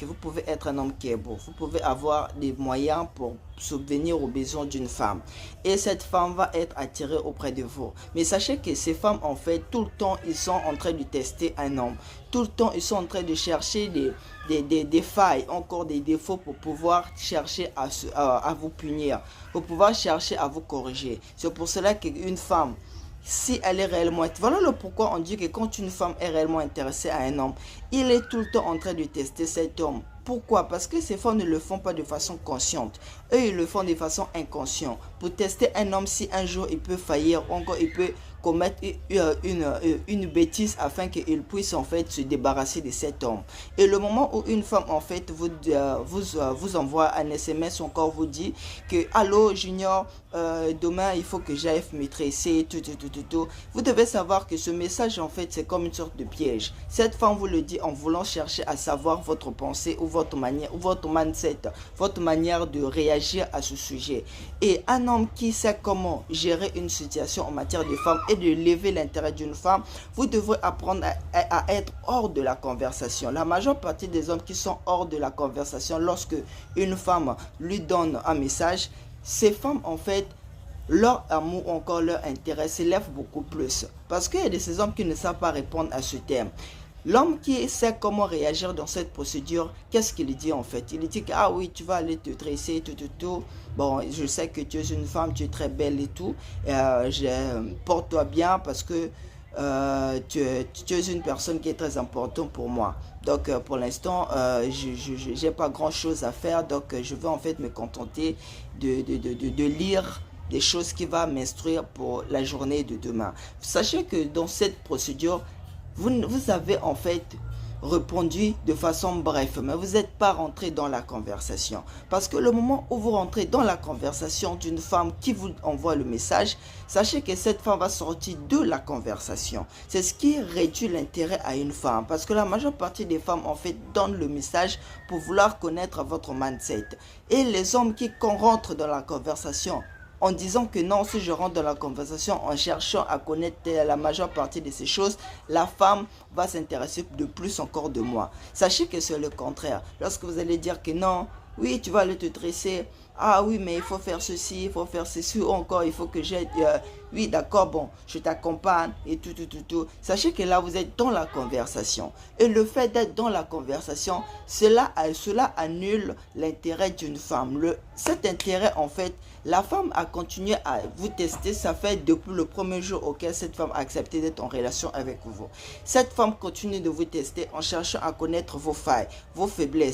que vous pouvez être un homme qui est beau. Vous pouvez avoir des moyens pour subvenir aux besoins d'une femme. Et cette femme va être attirée auprès de vous. Mais sachez que ces femmes, en fait, tout le temps, ils sont en train de tester un homme. Tout le temps, ils sont en train de chercher des failles, encore des défauts pour pouvoir chercher à vous punir, pour pouvoir chercher à vous corriger. C'est pour cela qu'une femme, si elle est réellement... Voilà le pourquoi on dit que quand une femme est réellement intéressée à un homme, il est tout le temps en train de tester cet homme. Pourquoi? Parce que ces femmes ne le font pas de façon consciente. Eux, ils le font de façon inconsciente. Pour tester un homme, si un jour il peut faillir, encore il peut commettre une bêtise afin qu'il puisse en fait se débarrasser de cet homme. Et le moment où une femme en fait vous envoie un SMS, encore vous dit que allô Junior, demain il faut que j'aille me tresser, tout. Vous devez savoir que ce message en fait c'est comme une sorte de piège. Cette femme vous le dit en voulant chercher à savoir votre pensée ou votre manière, ou votre mindset, votre manière de réagir à ce sujet. Et un homme qui sait comment gérer une situation en matière de femme et de lever l'intérêt d'une femme, vous devrez apprendre à être hors de la conversation. La majeure partie des hommes qui sont hors de la conversation lorsque une femme lui donne un message, ces femmes en fait, leur amour ou encore leur intérêt s'élève beaucoup plus. Parce qu'il y a de ces hommes qui ne savent pas répondre à ce terme. L'homme qui sait comment réagir dans cette procédure, qu'est-ce qu'il dit en fait? Il dit que ah oui, tu vas aller te dresser, tout. Bon, je sais que tu es une femme, tu es très belle et tout. Porte-toi bien parce que tu es une personne qui est très importante pour moi. Donc pour l'instant, je n'ai pas grand chose à faire. Donc je vais en fait me contenter de lire des choses qui vont m'instruire pour la journée de demain. Sachez que dans cette procédure, vous avez en fait répondu de façon bref, mais vous n'êtes pas rentré dans la conversation. Parce que le moment où vous rentrez dans la conversation d'une femme qui vous envoie le message, sachez que cette femme va sortir de la conversation. C'est ce qui réduit l'intérêt à une femme. Parce que la majeure partie des femmes en fait donnent le message pour vouloir connaître votre mindset. Et les hommes qui rentrent dans la conversation en disant que non, si je rentre dans la conversation en cherchant à connaître la majeure partie de ces choses, la femme va s'intéresser de plus encore de moi. Sachez que c'est le contraire. Lorsque vous allez dire que non, oui, tu vas aller te dresser. Ah oui, mais il faut faire ceci, il faut faire ceci, ou encore il faut que j'aide. Oui, d'accord, bon, je t'accompagne et tout. Sachez que là, vous êtes dans la conversation. Et le fait d'être dans la conversation, cela annule l'intérêt d'une femme. Cet intérêt, en fait, la femme a continué à vous tester. Ça fait depuis le premier jour auquel cette femme a accepté d'être en relation avec vous. Cette femme continue de vous tester en cherchant à connaître vos failles, vos faiblesses.